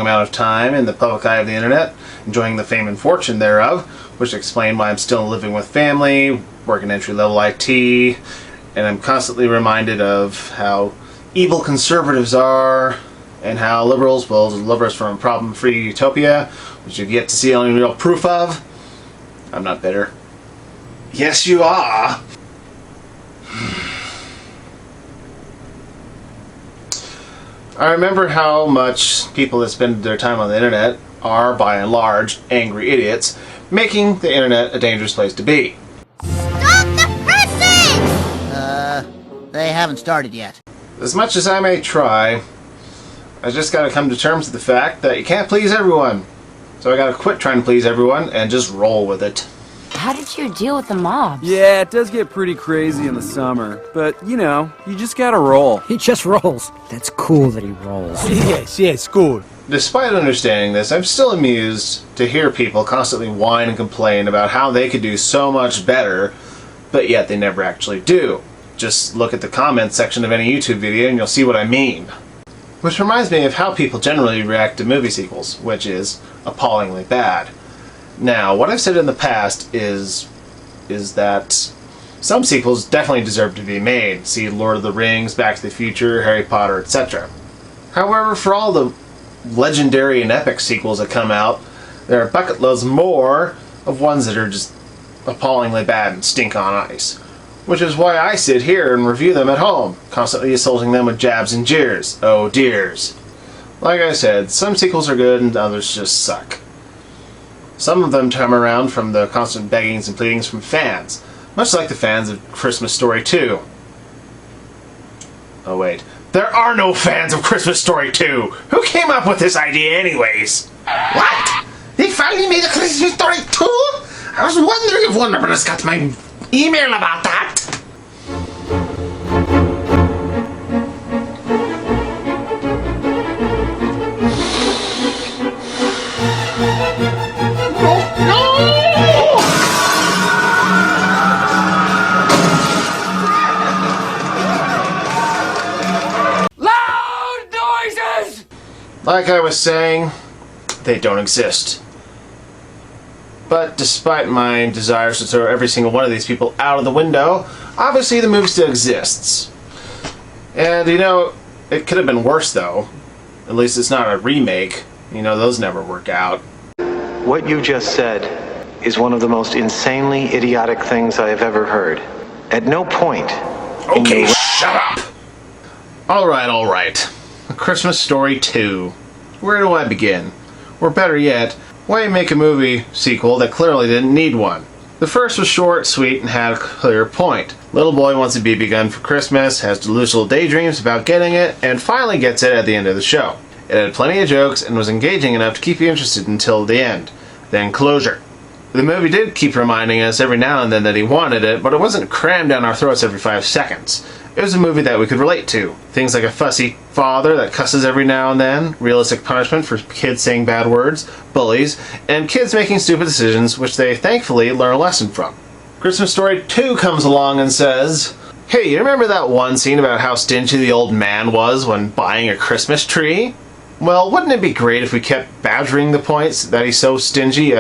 amount of time in the public eye of the internet, enjoying the fame and fortune thereof, which explain why I'm still living with family, working entry-level IT, and I'm constantly reminded of how evil conservatives are, and how liberals will deliver us from a problem-free utopia, which you've yet to see any real proof of. I'm not bitter. Yes, you are! I remember how much people that spend their time on the internet are, by and large, angry idiots, making the internet a dangerous place to be. Stop the presses! They haven't started yet. As much as I may try, I just gotta come to terms with the fact that you can't please everyone. So I gotta quit trying to please everyone and just roll with it. How did you deal with the mobs? Yeah, it does get pretty crazy in the summer, but, you know, you just gotta roll. He just rolls. That's cool that he rolls. Yes, cool. Despite understanding this, I'm still amused to hear people constantly whine and complain about how they could do so much better, but yet they never actually do. Just look at the comments section of any YouTube video and you'll see what I mean. Which reminds me of how people generally react to movie sequels, which is appallingly bad. Now, what I've said in the past is that some sequels definitely deserve to be made. See Lord of the Rings, Back to the Future, Harry Potter, etc. However, for all the legendary and epic sequels that come out, there are bucket loads more of ones that are just appallingly bad and stink on ice. Which is why I sit here and review them at home, constantly assaulting them with jabs and jeers. Oh dears. Like I said, some sequels are good and others just suck. Some of them come around from the constant beggings and pleadings from fans, much like the fans of Christmas Story 2. Oh wait, there are no fans of Christmas Story 2! Who came up with this idea anyways? What? They finally made a Christmas Story 2? I was wondering if Warner Bros. Got my email about that! Like I was saying, they don't exist. But despite my desires to throw every single one of these people out of the window, obviously the movie still exists. And you know, it could have been worse though. At least it's not a remake. You know, those never work out. What you just said is one of the most insanely idiotic things I have ever heard. At no point... Okay, shut up! Alright. A Christmas Story 2. Where do I begin? Or better yet, why make a movie sequel that clearly didn't need one? The first was short, sweet, and had a clear point. Little boy wants a BB gun for Christmas, has delusional daydreams about getting it, and finally gets it at the end of the show. It had plenty of jokes and was engaging enough to keep you interested until the end. Then closure. The movie did keep reminding us every now and then that he wanted it, but it wasn't crammed down our throats every 5 seconds. It was a movie that we could relate to. Things like a fussy father that cusses every now and then, realistic punishment for kids saying bad words, bullies, and kids making stupid decisions which they thankfully learn a lesson from. Christmas Story 2 comes along and says, "Hey, you remember that one scene about how stingy the old man was when buying a Christmas tree? Well, wouldn't it be great if we kept badgering the points that he's so stingy,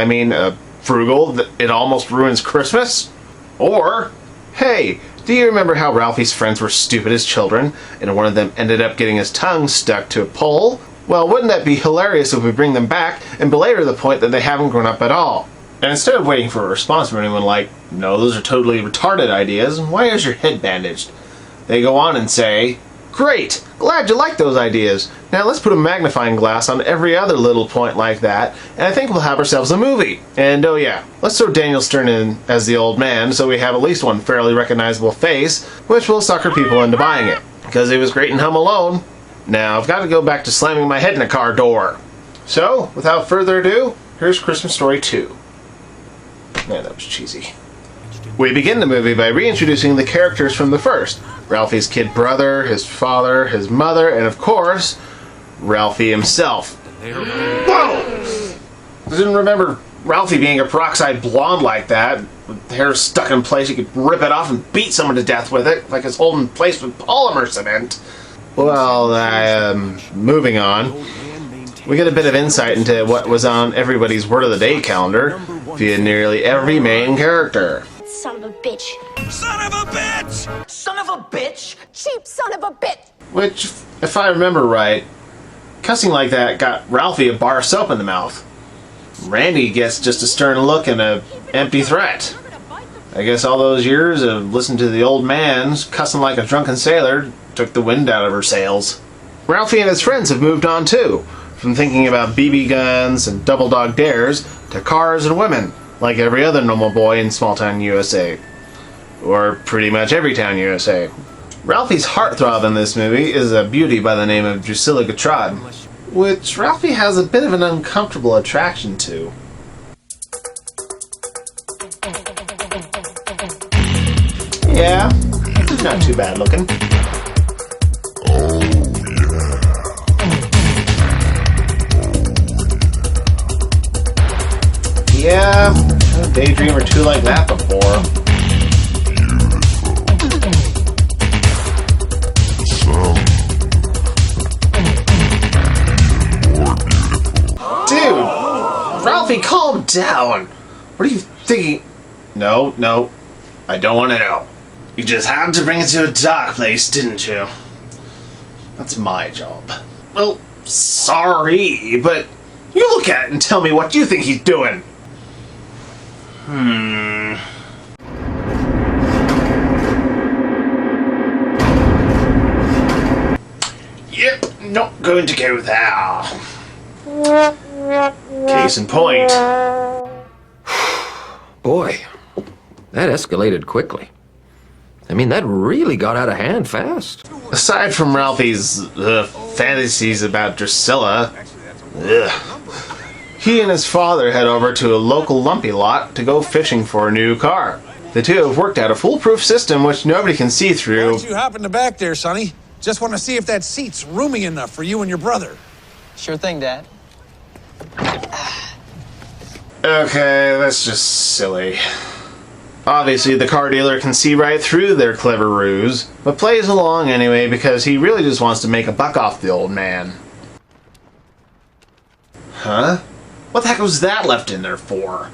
frugal, that it almost ruins Christmas? Or, hey, do you remember how Ralphie's friends were stupid as children, and one of them ended up getting his tongue stuck to a pole? Well, wouldn't that be hilarious if we bring them back and belabor the point that they haven't grown up at all? And instead of waiting for a response from anyone like, no, those are totally retarded ideas, why is your head bandaged? They go on and say, great, glad you like those ideas. Now let's put a magnifying glass on every other little point like that, and I think we'll have ourselves a movie. And oh yeah, let's throw Daniel Stern in as the old man so we have at least one fairly recognizable face, which will sucker people into buying it. Because he was great in Home Alone. Now I've got to go back to slamming my head in a car door. So, without further ado, here's Christmas Story 2. Man, that was cheesy. We begin the movie by reintroducing the characters from the first. Ralphie's kid brother, his father, his mother, and of course, Ralphie himself. Whoa! I didn't remember Ralphie being a peroxide blonde like that, with hair stuck in place. You could rip it off and beat someone to death with it, like it's holding place with polymer cement. Well, moving on. We get a bit of insight into what was on everybody's Word of the Day calendar via nearly every main character. Son of a bitch. Son of a bitch! Son of a bitch! Cheap son of a bitch. Which, if I remember right, cussing like that got Ralphie a bar of soap in the mouth. Randy gets just a stern look and an empty threat. I guess all those years of listening to the old man cussing like a drunken sailor took the wind out of her sails. Ralphie and his friends have moved on too, from thinking about BB guns and double dog dares to cars and women, like every other normal boy in small town USA. Or pretty much every town USA. Ralphie's heartthrob in this movie is a beauty by the name of Drusilla Gertrude, which Ralphie has a bit of an uncomfortable attraction to. Yeah, not too bad looking. Yeah, I've a daydream or two like that before. Dude, Ralphie, calm down. What are you thinking? No, I don't want to know. You just had to bring it to a dark place, didn't you? That's my job. Well, sorry, but you look at it and tell me what you think he's doing. Yep, not going to go there. Case in point. Boy, that escalated quickly. I mean, that really got out of hand fast. Aside from Ralphie's fantasies about Drusilla, he and his father head over to a local lumpy lot to go fishing for a new car. The two have worked out a foolproof system which nobody can see through. Why'd you hop in the back there, Sonny? Just want to see if that seat's roomy enough for you and your brother. Sure thing, Dad. Okay, that's just silly. Obviously, the car dealer can see right through their clever ruse, but plays along anyway because he really just wants to make a buck off the old man. Huh? What the heck was that left in there for?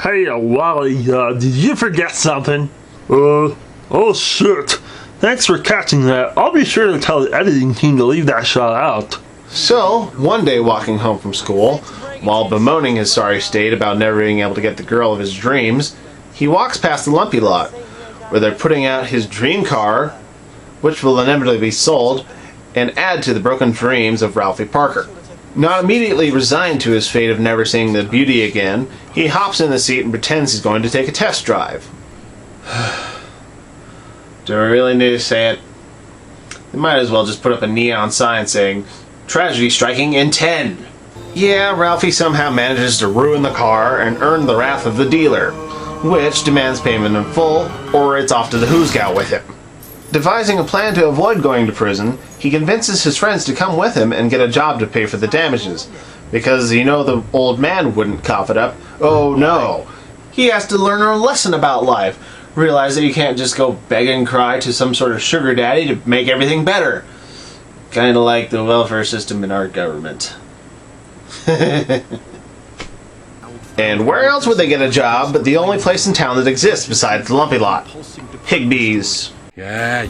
Hey, Wally, did you forget something? Oh shit. Thanks for catching that. I'll be sure to tell the editing team to leave that shot out. So, one day walking home from school, while bemoaning his sorry state about never being able to get the girl of his dreams, he walks past the lumpy lot, where they're putting out his dream car, which will inevitably be sold, and add to the broken dreams of Ralphie Parker. Not immediately resigned to his fate of never seeing the beauty again, he hops in the seat and pretends he's going to take a test drive. Do I really need to say it? They might as well just put up a neon sign saying, "Tragedy striking in 10." Yeah, Ralphie somehow manages to ruin the car and earn the wrath of the dealer, which demands payment in full, or it's off to the hoosgow with him. Devising a plan to avoid going to prison, he convinces his friends to come with him and get a job to pay for the damages. Because the old man wouldn't cough it up. Oh no. He has to learn a lesson about life. Realize that you can't just go beg and cry to some sort of sugar daddy to make everything better. Kinda like the welfare system in our government. And where else would they get a job but the only place in town that exists besides the lumpy lot? Higbee's. Yeah.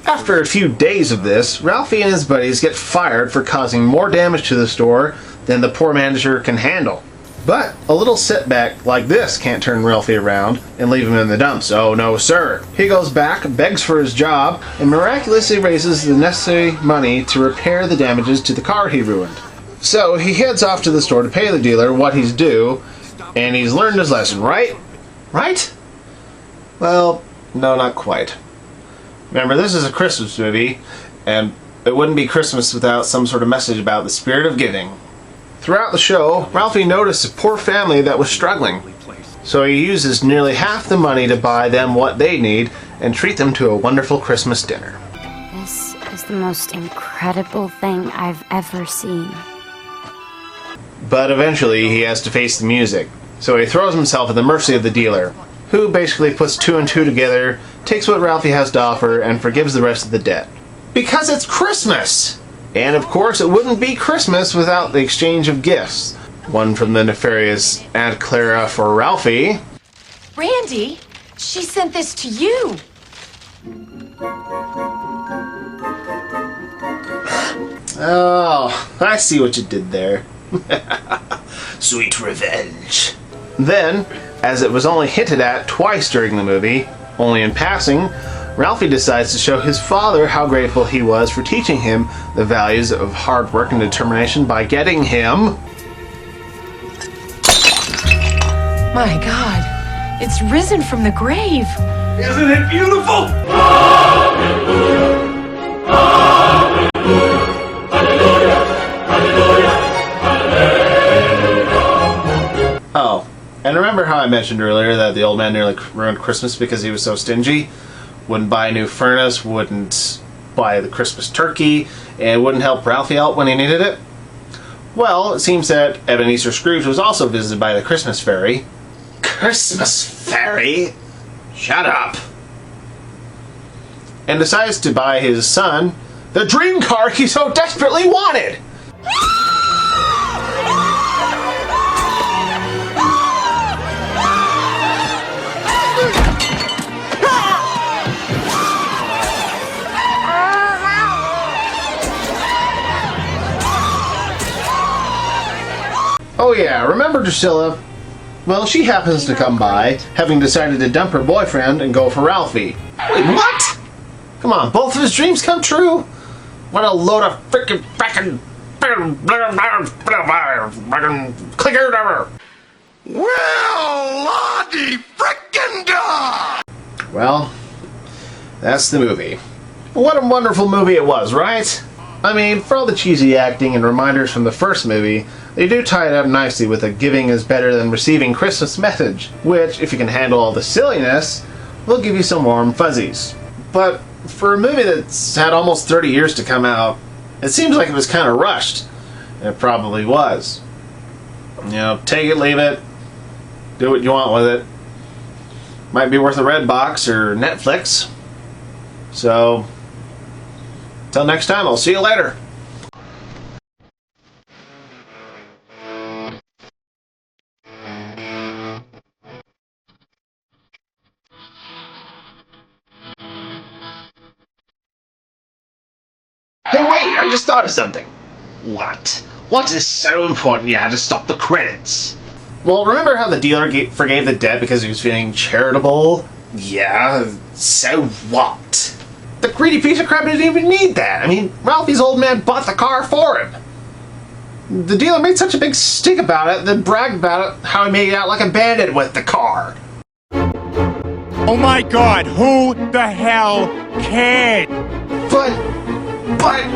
After a few days of this, Ralphie and his buddies get fired for causing more damage to the store than the poor manager can handle. But a little setback like this can't turn Ralphie around and leave him in the dumps. Oh no, sir. He goes back, begs for his job, and miraculously raises the necessary money to repair the damages to the car he ruined. So he heads off to the store to pay the dealer what he's due, and he's learned his lesson, right? Right? Well, no, not quite. Remember, this is a Christmas movie, and it wouldn't be Christmas without some sort of message about the spirit of giving. Throughout the show, Ralphie noticed a poor family that was struggling. So he uses nearly half the money to buy them what they need and treat them to a wonderful Christmas dinner. This is the most incredible thing I've ever seen. But eventually he has to face the music. So he throws himself at the mercy of the dealer, who basically puts two and two together, takes what Ralphie has to offer, and forgives the rest of the debt. Because it's Christmas! And of course it wouldn't be Christmas without the exchange of gifts. One from the nefarious Aunt Clara for Ralphie. Randy, she sent this to you. Oh, I see what you did there. Sweet revenge. Then, as it was only hinted at twice during the movie, only in passing, Ralphie decides to show his father how grateful he was for teaching him the values of hard work and determination by getting him... My God, it's risen from the grave. Isn't it beautiful? Oh, and remember how I mentioned earlier that the old man nearly ruined Christmas because he was so stingy? Wouldn't buy a new furnace, wouldn't buy the Christmas turkey, and wouldn't help Ralphie out when he needed it? Well, it seems that Ebenezer Scrooge was also visited by the Christmas fairy. Christmas fairy? Shut up! And decides to buy his son the dream car he so desperately wanted! Oh yeah, remember Drusilla? Well, she happens to come by, having decided to dump her boyfriend and go for Ralphie. Wait, what? Come on, both of his dreams come true? What a load of frickin' clicker ever! Well, Lottie frickin' da! Well, that's the movie. What a wonderful movie it was, right? I mean, for all the cheesy acting and reminders from the first movie, they do tie it up nicely with a giving is better than receiving Christmas message, which, if you can handle all the silliness, will give you some warm fuzzies. But for a movie that's had almost 30 years to come out, it seems like it was kind of rushed. And it probably was. You know, take it, leave it, do what you want with it. Might be worth a Redbox or Netflix. So, till next time, I'll see you later. Hey, wait, I just thought of something. What? What is so important you had to stop the credits? Well, remember how the dealer forgave the debt because he was feeling charitable? Yeah, so what? The greedy piece of crap didn't even need that. I mean, Ralphie's old man bought the car for him. The dealer made such a big stink about it, then bragged about it, how he made out like a bandit with the car. Oh my God, who the hell cared? But